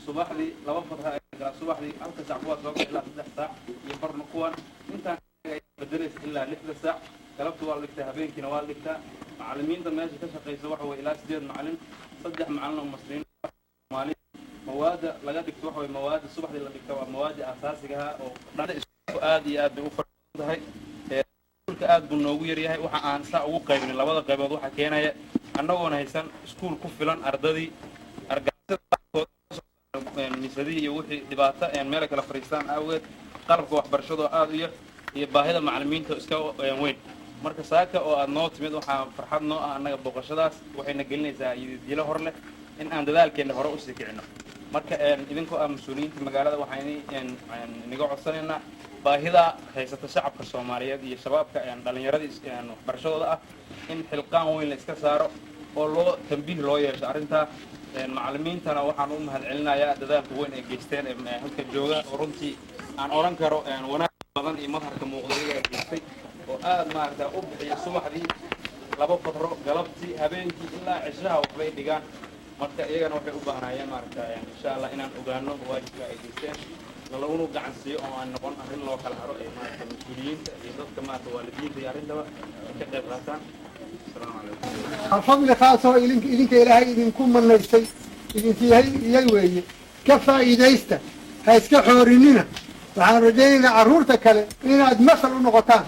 subaxdii laba fadha ay kala subaxdii halka saac kuwaas oo ilaa 3 saac iyo barna kuwan intaan ay bedelays ilaa 6 saac galabtu waa dhigtaa habeenkiina waa dhigtaa macallimiinta meesha ka shaqeysa waxa way ilaa 8 macallin 3 macallin oo masriin Soomaali مواد laga dhigto waxa way مواد subaxdii la dhigto waa مواد asaasiga ah oo aad iyo aad u farxadahay iskuulka aad buu noogu yar yahay waxa aan saa ugu qaybin labada qaybood waxa keenaya annagoon haysan iskuul ku filan ardadii misadii iyo wixii dhibaato meel kala fariistaan awgeed qalabka waxbarashada aad iyo baahida macallimiinta iska weyn marka saaka oo aad noo timid waxa farxad noo ah annaga boqoshadaas waxayna gelinaysaa dilo hor leh in aan dadaalkeena hore u sii kicino marka idinku ah mas'uuliyiinta magaalada waxaan niga codsanaynaa baahida haysata shacabka Soomaaliyeed iyo shabaabka dhalinyarada waxbarashadooda ah in xilqaan weyn la iska saaro oo loo tanbiih loo yeesho arinta macallimiintana waxaan u mahadcelinayaa dadaalka weyn ee geysteen halka jooga oo runtii aan oran karo wanaag badan iyo madharka muuqdayga ee geystay oo aad maaragtay u bixiyo subaxdii laba fadro galabtii habeenkii ilaa cishaha waxbay dhigaan marka iyagana waxay u baahnayeen maaragtay insha Allah inaan ogaano waajibka ay geysteen laguna gacan siiyo oo aan noqon arrin loo kala haro ee maaragtay mas'uuliyiinta iyo dadka maaragtay waalidiinta iyo arrintaba ka qayb qaataan الفضل خاصة إذنك إلهي إذنكم من نجتي إذنك يلوي كفا إيديستا هايسك حورينينا وعن رجينا عرورتك إنا مثل نغطان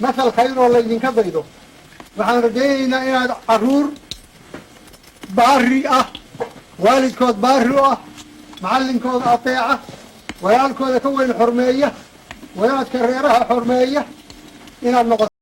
مثل خير والله إذنك ضيدو وعن رجينا إنا عرور باري والد كود باري معلم كود أطيعة ويال كود كوين حرمية ويال كريرها حرمية إنا النغطان